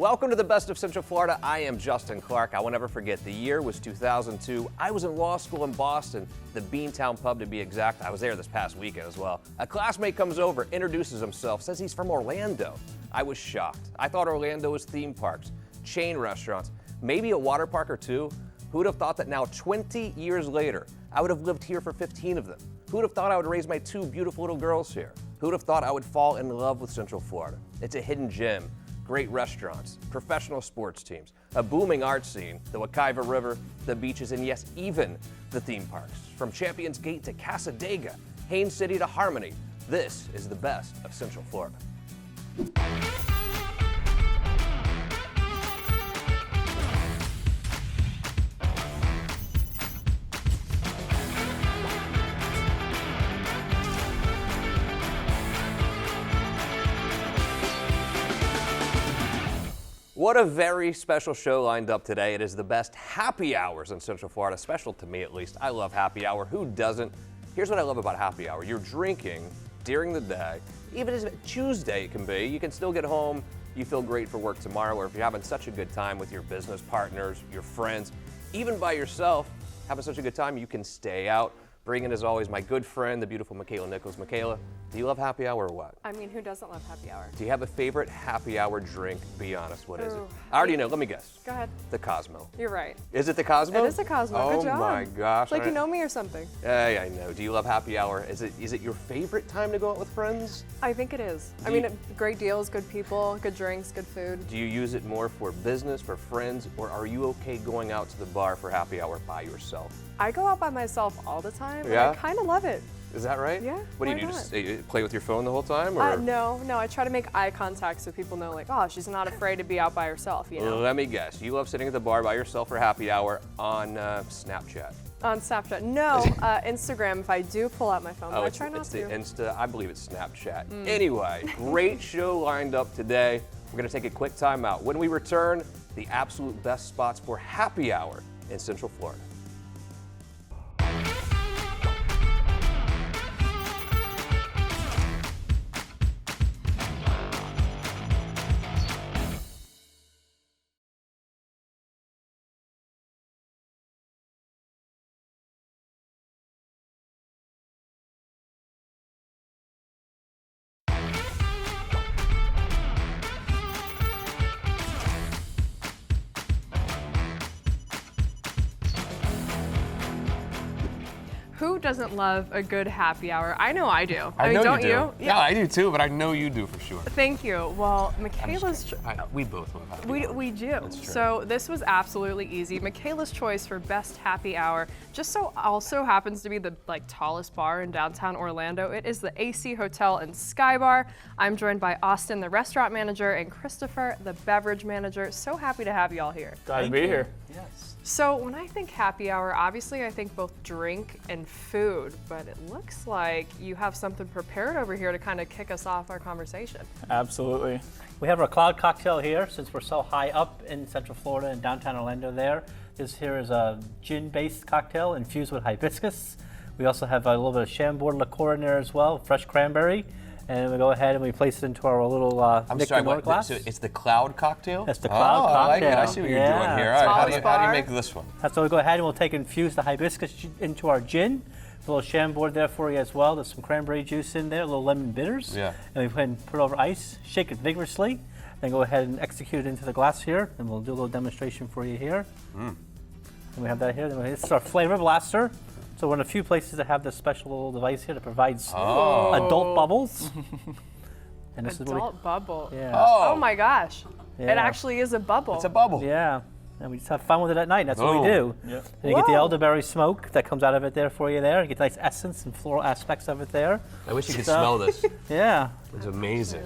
Welcome to the Best of Central Florida. I am Justin Clark. I will never forget, the year was 2002. I was in law school in Boston, the Beantown Pub to be exact. I was there this past weekend as well. A classmate comes over, introduces himself, says he's from Orlando. I was shocked. I thought Orlando was theme parks, chain restaurants, maybe a water park or two. Who would have thought that now 20 years later, I would have lived here for 15 of them? Who would have thought I would raise my two beautiful little girls here? Who would have thought I would fall in love with Central Florida? It's a hidden gem. Great restaurants, professional sports teams, a booming art scene, the Wekiva River, the beaches, and yes, even the theme parks. From Champions Gate to Casadega, Haines City to Harmony, this is the best of Central Florida. What a very special show lined up today. It is the best happy hours in Central Florida, special to me at least. I love happy hour. Who doesn't? Here's what I love about happy hour. You're drinking during the day, even if it's Tuesday it can be. You can still get home, you feel great for work tomorrow, or if you're having such a good time with your business partners, your friends, even by yourself, having such a good time, you can stay out. Bringing, as always, my good friend, the beautiful Michaela Nichols. Michaela, do you love happy hour or what? I mean, who doesn't love happy hour? Do you have a favorite happy hour drink? Be honest, what is it? I already know, let me guess. Go ahead. The Cosmo. You're right. Is it the Cosmo? It is the Cosmo. Oh Good job. my gosh. It's like you know me or something. Hey, I know. Do you love happy hour? Is it your favorite time to go out with friends? I think it is. I mean, great deals, good people, good drinks, good food. Do you use it more for business, for friends, or are you okay going out to the bar for happy hour by yourself? I go out by myself all the time, and Yeah? I kind of love it. Is that right? Yeah, What do why you do? not? Just play with your phone the whole time? Or? No, I try to make eye contact so people know, like, oh, she's not afraid to be out by herself, you know? Let me guess. You love sitting at the bar by yourself for happy hour on Snapchat. On Snapchat. No, Instagram if I do pull out my phone, but I try not it's to. the Insta. I believe it's Snapchat. Anyway, great show lined up today. We're going to take a quick time out. When we return, the absolute best spots for happy hour in Central Florida. Who doesn't love a good happy hour? I know I do. I mean, know don't you do. Yeah, I do too, but I know you do for sure. Thank you. Well, Michaela's... We both love happy hour. We do. That's true. So this was absolutely easy. Michaela's choice for best happy hour just so also happens to be the tallest bar in downtown Orlando. It is the AC Hotel and Sky Bar. I'm joined by Austin, the restaurant manager, and Christopher, the beverage manager. So happy to have you all here. Glad to be here. Yes. So when I think happy hour, obviously I think both drink and food, but it looks like you have something prepared over here to kind of kick us off our conversation. Absolutely. We have our cloud cocktail here since we're so high up in Central Florida and downtown Orlando there. This here is a gin-based cocktail infused with hibiscus. We also have a little bit of Chambord liqueur in there as well, fresh cranberry. And we go ahead and we place it into our little I'm sorry, water glass. So it's the cloud cocktail? That's the cloud cocktail. I like it. I see what you're doing here. All right, how do you make this one? So we go ahead and we'll infuse the hibiscus into our gin. A little Chambord there for you as well. There's some cranberry juice in there, a little lemon bitters. Yeah. And we go ahead and put it over ice, shake it vigorously, then go ahead and execute it into the glass here. And we'll do a little demonstration for you here. And we have that here. Then this is our flavor blaster. So we're in a few places that have this special little device here that provides adult bubbles. And this Adult bubble. Yeah. Oh my gosh. Yeah. It actually is a bubble. It's a bubble. Yeah. And we just have fun with it at night. That's what we do. Yep. And you get the Whoa. elderberry smoke that comes out of it there for you there. You get nice essence and floral aspects of it there. I wish you could So- smell this. Yeah. It's amazing.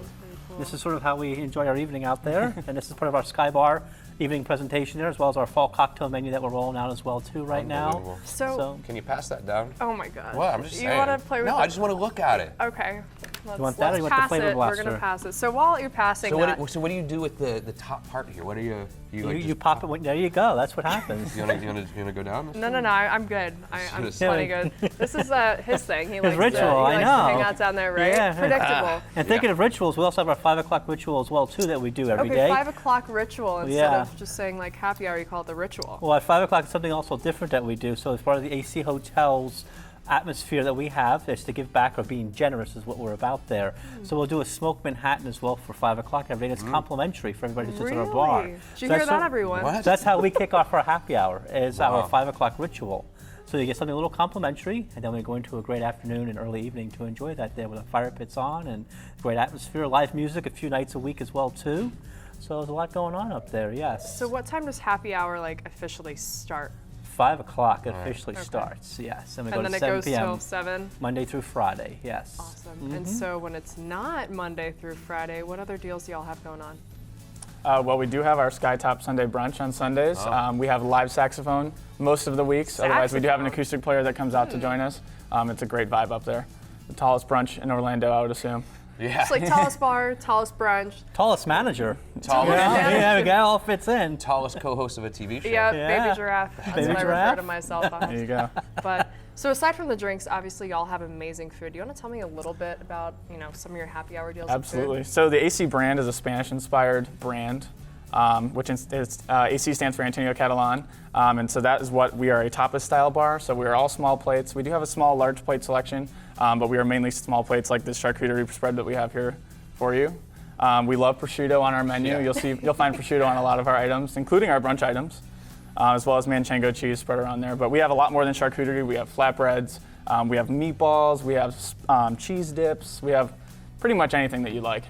This is sort of how we enjoy our evening out there. And this is part of our Sky Bar evening presentation there, as well as our fall cocktail menu that we're rolling out as well too right now. Unbelievable. So, Can you pass that down? oh my god. What? I'm just saying. You want to play with No, it? I just want to look at it. Okay. Let's, want that or let's you want the pass flavor it. We're blaster? gonna pass it. So while you're passing So that, what do you do with the top part here? What do you You pop it, there you go, that's what happens. You wanna go down? no, I'm good. I'm Just- plenty good. This is his thing. He likes ritual, to, I he likes know. to hang out down there, right? Yeah. Predictable. And thinking of rituals, we also have our 5 o'clock ritual as well too that we do every Okay, day. 5 o'clock ritual instead Yeah. of just saying like happy hour, you call it the ritual. Well, at 5 o'clock, it's something also different that we do. So as part of the AC Hotel's atmosphere that we have is to give back, or being generous is what we're about there. So we'll do a smoked Manhattan as well for 5 o'clock every day. It's complimentary for everybody who sits in our bar. Really? Did you So hear that's that, what- everyone? What? That's how we kick off our happy hour, is Wow. our 5 o'clock ritual. So you get something a little complimentary, and then we go into a great afternoon and early evening to enjoy that day with the fire pits on and great atmosphere, live music a few nights a week as well too. So there's a lot going on up there, yes. So what time does happy hour like officially start? 5 o'clock officially starts, yes. And we go And to then it 7 goes p.m. till 7? Monday through Friday, yes. Awesome. And so when it's not Monday through Friday, what other deals do y'all have going on? Well, we do have our Skytop Sunday brunch on Sundays. We have a live saxophone most of the weeks. Otherwise, we do have an Saxophone. acoustic player that comes out to join us. It's a great vibe up there. The tallest brunch in Orlando, I would assume. Yeah. It's like tallest bar, tallest brunch. Tallest manager. Tallest, Yeah, the guy all fits in. tallest co-host of a TV show. Yeah, Yeah. baby giraffe. That's Baby what I refer giraffe? to myself There you as. go. But so aside from the drinks, obviously y'all have amazing food. Do you want to tell me a little bit about, some of your happy hour deals? with food? Absolutely. So the AC brand is a Spanish-inspired brand, which AC stands for Antonio Catalan. And so that is what we are, a tapas-style bar. So we are all small plates. We do have a small, large plate selection, but we are mainly small plates like this charcuterie spread that we have here for you. We love prosciutto on our menu. Yeah. You'll find prosciutto on a lot of our items, including our brunch items, as well as manchego cheese spread around there. But we have a lot more than charcuterie. We have flatbreads, we have meatballs, we have cheese dips, we have pretty much anything that you like.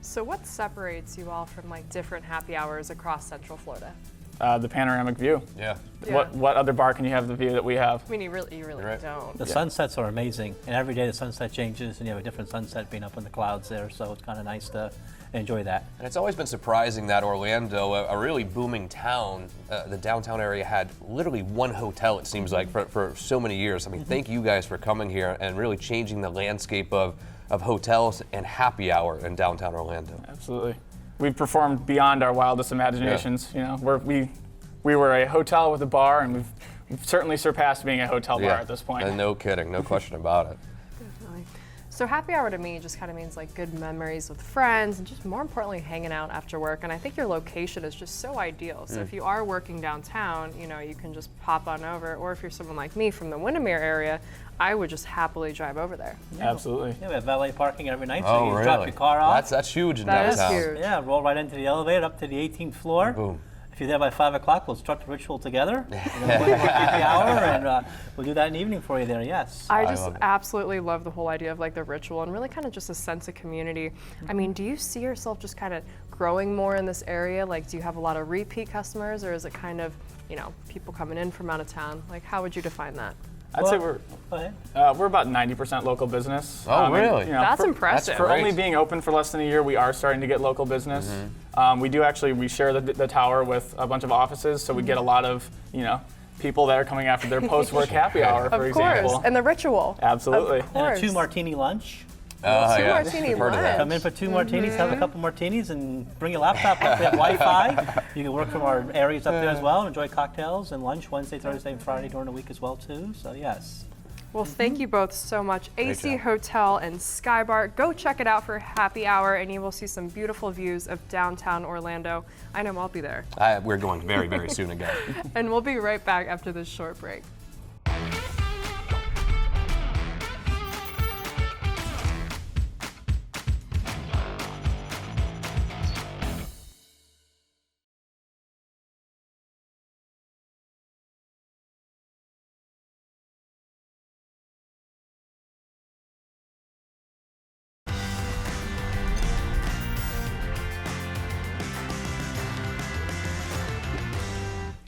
So what separates you all from like different happy hours across Central Florida? The panoramic view. Yeah. Yeah. What other bar can you have the view that we have? I mean, you really Right. don't. The sunsets are amazing, and every day the sunset changes, and you have a different sunset being up in the clouds there, so it's kind of nice to enjoy that. And it's always been surprising that Orlando, a really booming town, the downtown area had literally one hotel, it seems like, for so many years. I mean, thank you guys for coming here and really changing the landscape of hotels and happy hour in downtown Orlando. Absolutely. We've performed beyond our wildest imaginations. You know, we were a hotel with a bar, and we've certainly surpassed being a hotel bar at this point. And no kidding, no question about it. Definitely. So happy hour to me just kind of means like good memories with friends and just more importantly hanging out after work. And I think your location is just so ideal. So if you are working downtown, you can just pop on over. Or if you're someone like me from the Windermere area, I would just happily drive over there. Absolutely. Yeah, we have valet parking every night, so Oh, you really? drop your car off. That's huge in That is downtown. huge. Yeah, roll right into the elevator up to the 18th floor. Boom. If you're there by 5 o'clock, we'll start the ritual together. We'll happy hour, and we'll do that in the evening for you there, yes. I just love it. absolutely love the whole idea of like the ritual and really kind of just a sense of community. I mean, do you see yourself just kind of growing more in this area? Like, do you have a lot of repeat customers, or is it kind of, people coming in from out of town? Like, how would you define that? I'd say Go ahead. we're about 90% local business. Oh, and, really? That's for, impressive. For Great. only being open for less than a year, we are starting to get local business. We share the tower with a bunch of offices, so we get a lot of, people that are coming after their post-work happy hour, for Of course, example. and the ritual. Absolutely. Of And a course. 2 martini lunch. Two Yeah, martini I've heard of that. Come in for 2 martinis, have a couple martinis, and bring your laptop up. We have Wi-Fi. You can work from our areas up there as well, and enjoy cocktails and lunch Wednesday, Thursday, and Friday during the week as well too. So yes. Well, thank you both so much. AC job. Hotel and Sky Bar. Go check it out for happy hour, and you will see some beautiful views of downtown Orlando. I know I'll be there. We're going very, very soon again. And we'll be right back after this short break.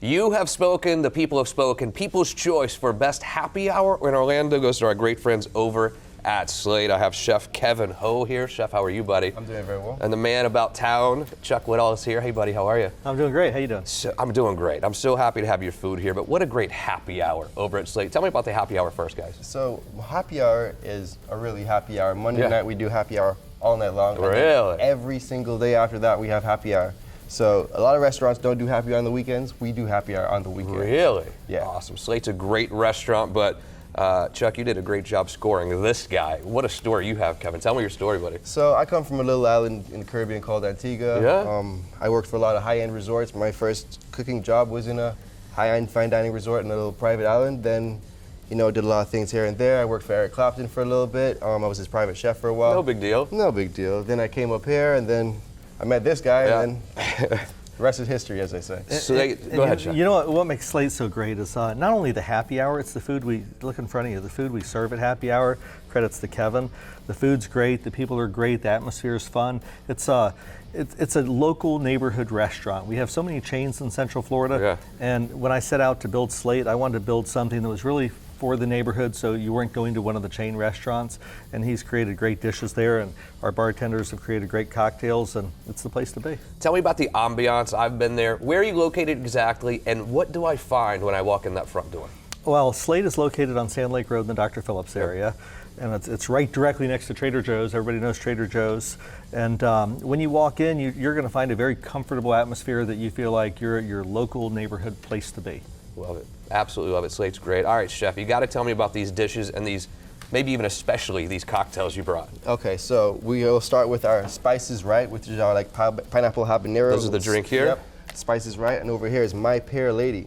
You have spoken, the people have spoken. People's choice for best happy hour in Orlando goes to our great friends over at Slate. I have Chef Kevin Ho here. Chef, how are you, buddy? I'm doing very well. And the man about town, Chuck Woodall, is here. Hey, buddy, how are you? I'm doing great. How you doing? So, I'm doing great. I'm so happy to have your food here, but what a great happy hour over at Slate. Tell me about the happy hour first, guys. So happy hour is a really happy hour. Monday Yeah. night we do happy hour all night long. and then Really? Every single day after that we have happy hour. So a lot of restaurants don't do happy hour on the weekends. We do happy hour on the weekend. Really? Yeah. Awesome. Slate's a great restaurant, but Chuck, you did a great job scoring this guy. What a story you have, Kevin. Tell me your story, buddy. So I come from a little island in the Caribbean called Antigua. Yeah? I worked for a lot of high-end resorts. My first cooking job was in a high-end fine dining resort in a little private island. Then, did a lot of things here and there. I worked for Eric Clapton for a little bit. I was his private chef for a while. No big deal. No big deal. Then I came up here, and then I met this guy, and then the rest is history, as they say. So go ahead, Chuck. You know what makes Slate so great is not only the happy hour, it's the food look in front of you, the food we serve at happy hour, credits to Kevin. The food's great, the people are great, the atmosphere is fun. It's a local neighborhood restaurant. We have so many chains in Central Florida, and when I set out to build Slate, I wanted to build something that was really for the neighborhood, so you weren't going to one of the chain restaurants. And he's created great dishes there, and our bartenders have created great cocktails, and it's the place to be. Tell me about the ambiance. I've been there. Where are you located exactly, and what do I find when I walk in that front door? Well, Slate is located on Sand Lake Road in the Dr. Phillips area, and it's right directly next to Trader Joe's. Everybody knows Trader Joe's. And when you walk in, you're going to find a very comfortable atmosphere that you feel like you're at your local neighborhood place to be. Love it. Absolutely love it. Slate's great. All right, Chef, you got to tell me about these dishes and these, maybe even especially these cocktails you brought. Okay, so we will start with our Spices Right, which is our pineapple habanero. This is the drink here? Yep, Spices Right, and over here is My Pear Lady.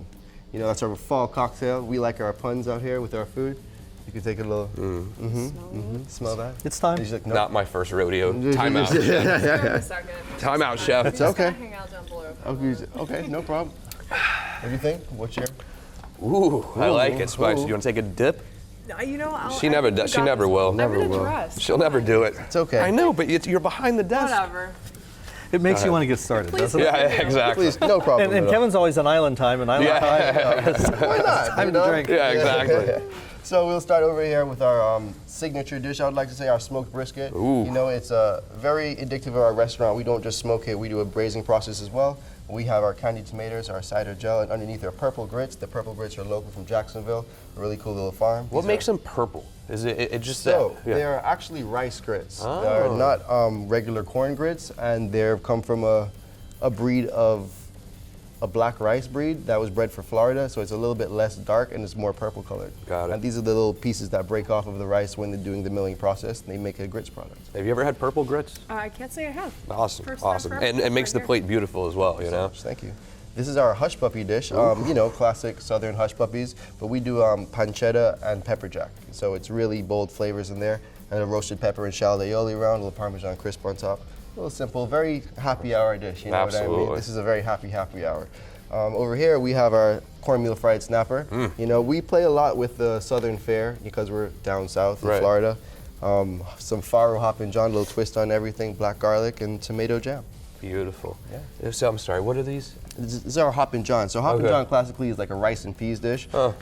That's our fall cocktail. We like our puns out here with our food. You can take a little, smell that. It's time. He's like, nope. Not my first rodeo. Time out. Time out, Chef. It's okay. Hang out down below. Okay, no problem. What do you think? What's your? Ooh, I like it, Spice. You want to take a dip? She never does. She never will. Never will. She'll never do it. It's okay. I know, but you're behind the desk. Whatever. It makes you want to get started, doesn't it? Yeah, exactly. Please, no problem. And Kevin's always on island time, and island time. Why not? Time to drink. Yeah, exactly. So we'll start over here with our signature dish. I would like to say our smoked brisket. Ooh. It's very indicative of our restaurant. We don't just smoke it; we do a braising process as well. We have our candied tomatoes, our cider gel, and underneath are purple grits. The purple grits are local from Jacksonville, a really cool little farm. What makes them purple? Is it just So that? Yeah. they are actually rice grits. Oh. They're not regular corn grits, and they've come from a breed of a black rice breed that was bred for Florida, so it's a little bit less dark and it's more purple colored. Got it. And these are the little pieces that break off of the rice when they're doing the milling process, and they make a grits product. Have you ever had purple grits? I can't say I have. Awesome, First time awesome. for And it makes the right plate beautiful as well, you know? Thank you. This is our hush puppy dish, classic southern hush puppies, but we do pancetta and pepper jack. So it's really bold flavors in there, and a roasted pepper and shallot aioli around, a little Parmesan crisp on top. A little simple, very happy hour dish, you know what I Absolutely. mean? This is a very happy hour. Over here we have our cornmeal fried snapper. We play a lot with the southern fare because we're down south in Right. Florida. Some farro hoppin' john, a little twist on everything, black garlic and tomato jam. Beautiful. Yeah. So I'm sorry, what are these? This is our hoppin' john. So hoppin' Okay. john classically is like a rice and peas dish. Huh.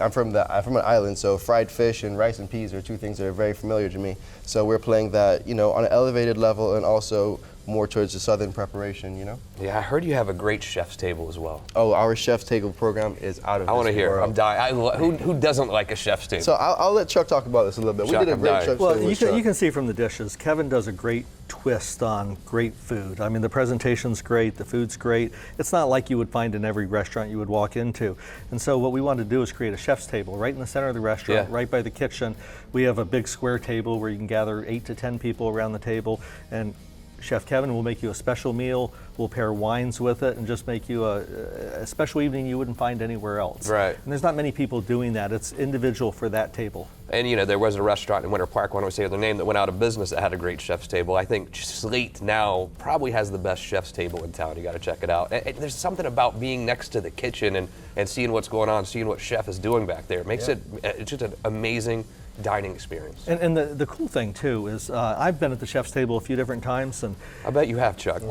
I'm from an island, so fried fish and rice and peas are two things that are very familiar to me. So we're playing that, on an elevated level and also more towards the southern preparation, Yeah, I heard you have a great chef's table as well. Oh, our chef's table program is out of I want to this hear. world. I'm dying. Who doesn't like a chef's table? So I'll let Chuck talk about this a little bit. Chuck, We did a I'm great dying. chef's Well, table you with can, Chuck. you can see from the dishes, Kevin does a great twist on great food. I mean, the presentation's great, the food's great. It's not like you would find in every restaurant you would walk into. And so what we wanted to do is create a chef's table right in the center of the restaurant, Yeah. right by the kitchen. We have a big square table where you can gather 8 to 10 people around the table, and Chef Kevin will make you a special meal. We'll pair wines with it and just make you a special evening you wouldn't find anywhere else. Right. And there's not many people doing that. It's individual for that table. And there was a restaurant in Winter Park, why don't we say their name, that went out of business that had a great chef's table. I think Slate now probably has the best chef's table in town. You got to check it out. And there's something about being next to the kitchen and seeing what's going on, seeing what chef is doing back there. It makes it's just an amazing dining experience. And the cool thing too is I've been at the chef's table a few different times, and I bet you have, Chuck.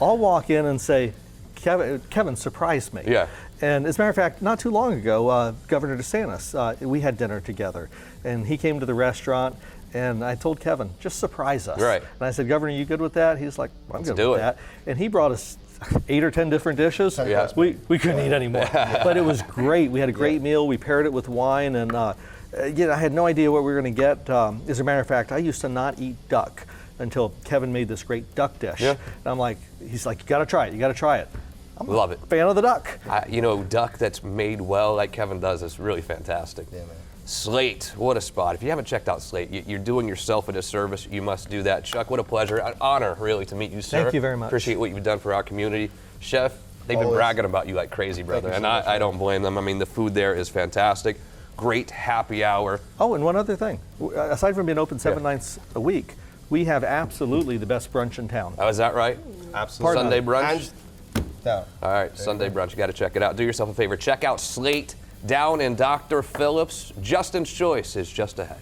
I'll walk in and say, Kevin surprised me. Yeah. And as a matter of fact, not too long ago, Governor DeSantis, we had dinner together, and he came to the restaurant, and I told Kevin, just surprise us. Right. And I said, Governor, you good with that? He's like, I'm good do with it. that. And he brought us 8 or 10 different dishes. Yeah. We couldn't eat anymore. But it was great. We had a great meal. We paired it with wine, and I had no idea what we were going to get. As a matter of fact, I used to not eat duck until Kevin made this great duck dish. Yeah. And I'm like, he's like, you got to try it. You got to try it. Love it. Fan of the duck. Duck that's made well like Kevin does is really fantastic. Yeah, man. Slate, what a spot. If you haven't checked out Slate, you're doing yourself a disservice. You must do that. Chuck, what a pleasure. An honor, really, to meet you, sir. Thank you very much. Appreciate what you've done for our community. Chef, they've been Always. bragging about you like crazy, brother, you and so much, I don't blame them. I mean, the food there is fantastic. Great happy hour. Oh, and one other thing. Aside from being open 7 nights a week, we have absolutely the best brunch in town. Oh, is that right? Absolutely. Sunday brunch? Down. All right, Sunday brunch. You got to check it out. Do yourself a favor. Check out Slate down in Dr. Phillips. Justin's Choice is just ahead.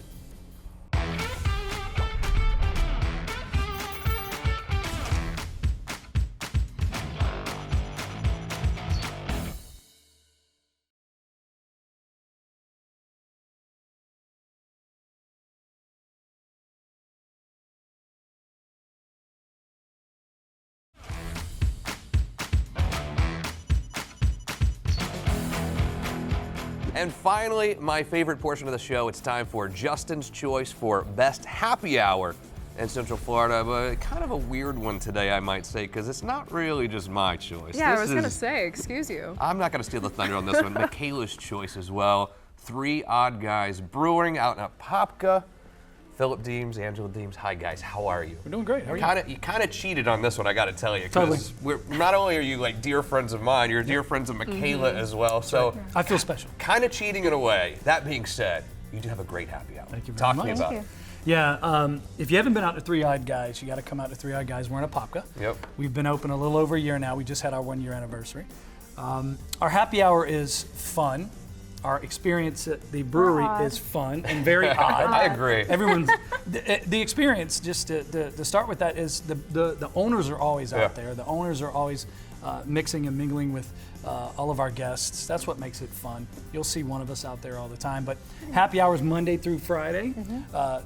And finally, my favorite portion of the show, it's time for Justin's Choice for Best Happy Hour in Central Florida, but kind of a weird one today, I might say, because it's not really just my choice. Yeah, I This was going to is- say, excuse you. I'm not going to steal the thunder on this one. Michaela's choice as well. 3 Odd Guys Brewing out in Apopka. Philip Deems, Angela Deems. Hi, guys. How are you? We're doing great. How are you? You kind of cheated on this one, I got to tell you. Totally. Because not only are you like dear friends of mine, you're dear friends of Michaela as well. So I feel special. kind of cheating in a way. That being said, you do have a great happy hour. Thank you very Talk much. to me about Thank it. Yeah, if you haven't been out to Three Odd Guys, you got to come out to Three Odd Guys. We're in Apopka. Yep. We've been open a little over a year now. We just had our 1-year anniversary. Our happy hour is fun. Our experience at the brewery Odd. is fun and very odd. I agree. Everyone's the experience. Just to start with that is the owners are always Yeah. out there. The owners are always mixing and mingling with all of our guests. That's what makes it fun. You'll see one of us out there all the time. But happy hours Monday through Friday,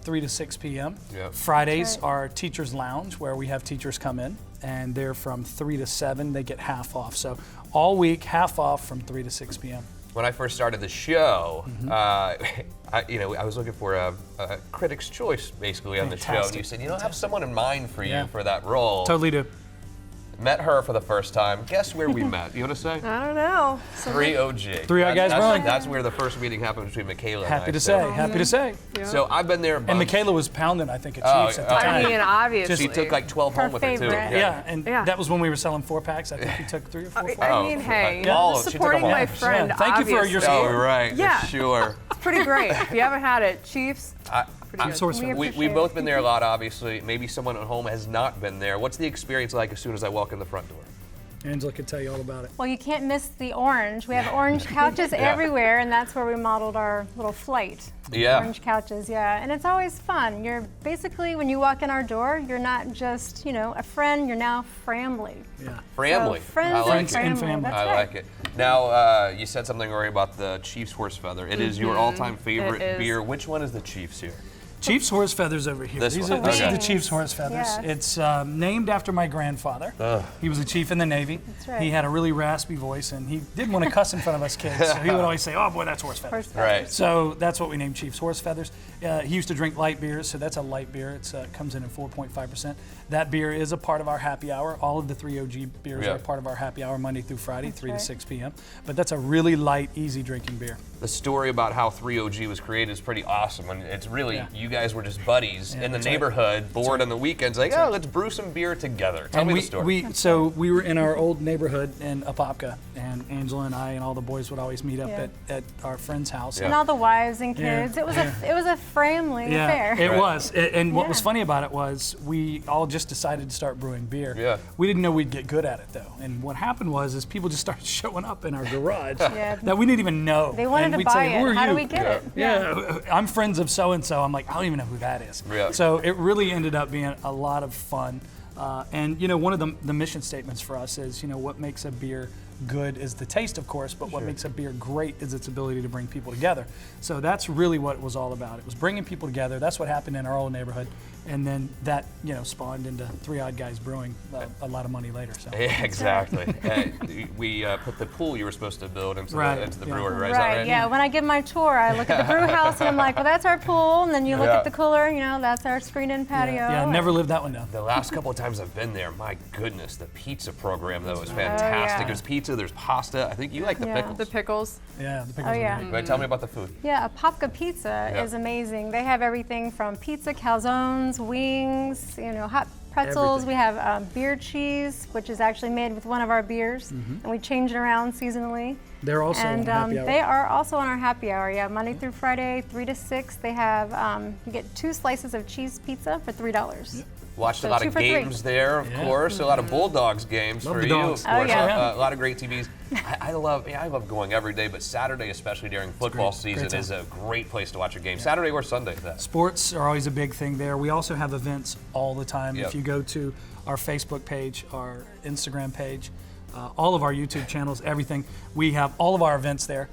3 to 6 p.m. Yep. Fridays That's right. are teachers' lounge where we have teachers come in and they're from 3 to 7. They get half off. So all week half off from 3 to 6 p.m. When I first started the show, I was looking for a critic's choice basically on the show, and Fantastic. you said, I have someone in mind for you Yeah. for that role. Totally do. Met her for the first time. Guess where we met? You want to say? I don't know. 3 OG. Three Odd Guys Brewing. That's where the first meeting happened between Michaela and I. Happy to so- say. Happy to say. So I've been there a And bunch. Michaela was pounding, I think, at Oh, Chiefs at the oh, time. I mean, obviously. She took like 12 Her home with her too. favorite. Yeah, and Yeah. that was when we were selling 4-packs. I think you took 3 or 4. I mean, hey, all of- she took supporting them all. my friend, Yeah, thank you for your obviously. Oh, right. Yeah. Sure. It's pretty great. If you haven't had it, Chiefs, pretty good. Source We Fed. We've appreciate both it. been there a lot, obviously. Maybe someone at home has not been there. What's the experience like as soon as I walk in the front door? Angela could tell you all about it. Well, you can't miss the orange. We have orange couches everywhere, and that's where we modeled our little flight. Yeah. Orange couches, yeah. And it's always fun. You're basically, when you walk in our door, you're not just, a friend, you're now family. Yeah. Family. So friends I like and it. family. family. That's I right. like it. Now, you said something, Rory, about the Chiefs horse feather. It is your all-time favorite It is. beer. Which one is the Chiefs here? Chiefs horse feathers over here. This These one, are, this okay. is the Chiefs horse feathers. Yes. It's named after my grandfather. He was a chief in the Navy. That's right. He had a really raspy voice, and he didn't want to cuss in front of us kids. So he would always say, "Oh boy, that's horse feathers." Horse Right. feathers. So that's what we named Chiefs horse feathers. He used to drink light beers, so that's a light beer. It comes in at 4.5%. That beer is a part of our happy hour. All of the 3 OG beers Yeah. are part of our happy hour Monday through Friday, 3 right. to 6 p.m. But that's a really light, easy drinking beer. The story about how 3 OG was created is pretty awesome. And it's really, Yeah. you guys were just buddies Yeah, in the that's right. neighborhood, bored on the weekends, like, let's brew some beer together. Tell And me we, the story. we were in our old neighborhood in Apopka, and Angela and I and all the boys would always meet up Yeah. at our friend's house. Yeah. And all the wives and Yeah. kids. It was a family affair. It Right. was. And what was Yeah. funny about it was we all just decided to start brewing beer. Yeah. We didn't know we'd get good at it though. And what happened was people just started showing up in our garage Yeah. that we didn't even know. They wanted And to we'd buy say, it. "Who are How do you?" we get it? Yeah, I'm friends of so and so. I'm like, I don't even know who that is. Yeah. So it really ended up being a lot of fun. And one of the mission statements for us is, what makes a beer good is the taste, of course, but what makes a beer great is its ability to bring people together. So that's really what it was all about. It was bringing people together. That's what happened in our old neighborhood. And then that, spawned into 3 Odd Guys Brewing a lot of money later. So. Yeah, exactly. We put the pool you were supposed to build into the brewery, right? Is that Right, right? yeah. When I give my tour, I look at the brew house and I'm like, well, that's our pool. And then you look at the cooler, that's our screened-in patio. Yeah, never lived that one down. The last couple of times I've been there, my goodness, the pizza program though is fantastic. yeah. There's pizza, there's pasta. I think you like the pickles. The pickles. Yeah, the pickles Oh, are yeah. great. Right, tell me about the food. Yeah, a Popka pizza is amazing. They have everything from pizza, calzones, wings, hot pretzels. Everything. We have beer cheese, which is actually made with one of our beers, and we change it around seasonally. They're also And on happy hour. they are also on our happy hour. Yeah, Monday through Friday, 3 to 6. They have you get 2 slices of cheese pizza for $3. Watched So a lot 2 of for 3. games there, of course. A lot of Bulldogs games Love for the you, dogs. of course. Oh, yeah. A lot of great TVs. I love going every day, but Saturday, especially during football season, time. is a great place to watch a game. Saturday or Sunday. Sports are always a big thing there. We also have events all the time. Yep. If you go to our Facebook page, our Instagram page, all of our YouTube channels, everything, we have all of our events there.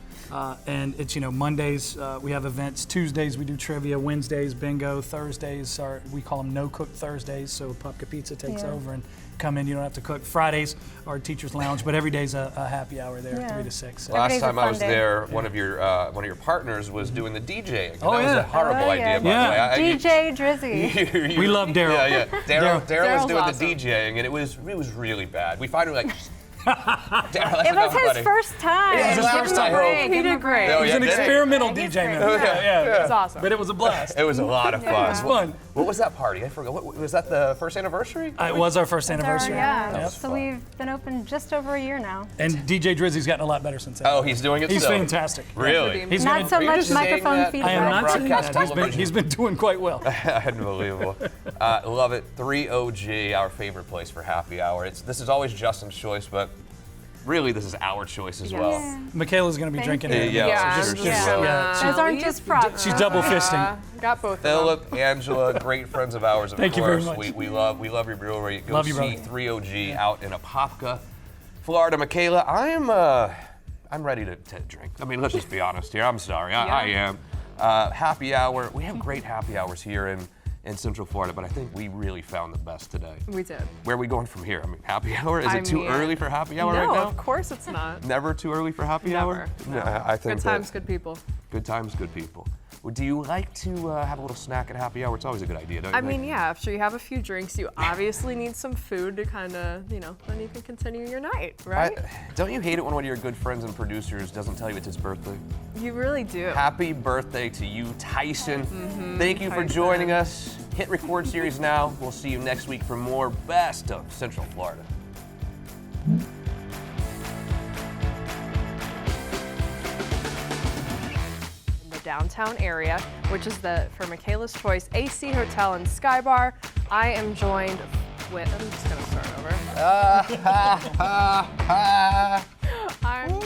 And it's, Mondays we have events, Tuesdays we do trivia, Wednesdays bingo, Thursdays we call them no-cook Thursdays, so Popka Pizza takes over and come in, you don't have to cook. Fridays are teacher's lounge, but every day's a happy hour there, 3 to 6. So. Last day's a time I fun was day. there, one of your partners was doing the DJing. Oh, that was yeah. a horrible Oh, idea, yeah. by the way. DJ Drizzy. We love Daryl. Yeah. Daryl was Daryl's doing awesome. the DJing, and it was really bad. We finally like. Daryl, It was his first time. Yeah, it was his Give first him time. a break. He Give him did a great. break. Oh, He's yeah, an did he? experimental Yeah, he's DJ great. man. It was awesome. But it was a blast. It was a lot of fun. It was fun. What was that party? I forgot. Was that the first anniversary? It was our first anniversary. Yeah. Yep. So we've been open just over a year now. And DJ Drizzy's gotten a lot better since then. Oh, he's doing it He's still. fantastic. Really? He's Not gonna, so Are you much just saying microphone that? feedback. I am not saying Broadcast that. television. He's been doing quite well. Unbelievable. Love it. 3 OG, our favorite place for happy hour. This is always Justin's choice, but really this is our choice as well. Michaela's going to be Thank drinking you. it. Yeah, So just- yeah. Those aren't just props. She's double fisting. Got both of Philip, Angela, great friends of ours, of Thank you course. very much. We love your brewery. Go Love you, see brother. 3 OG out in Apopka, Florida. Michaela, I'm ready to drink. I mean, let's just be honest here. I'm sorry. I am. Happy hour. We have great happy hours here in Central Florida, but I think we really found the best today. them. We did. Where are we going from here? I mean, happy hour? Is I it too mean- early for happy hour No, right now? of course it's not. Never too early for happy hour? Never. No, I think Good times, good people. Good times, good people. Well, do you like to have a little snack at happy hour? It's always a good idea, don't you I think? mean, yeah, after you have a few drinks, you obviously need some food to kind of, then you can continue your night, right? Don't you hate it when one of your good friends and producers doesn't tell you it's his birthday? You really do. Happy birthday to you, Tyson. Thank you for Tyson. joining us. Hit record series now. We'll see you next week for more Best of Central Florida. In the downtown area, which is for Michaela's Choice AC Hotel and Sky Bar. I am joined with, I'm just gonna start over. I'm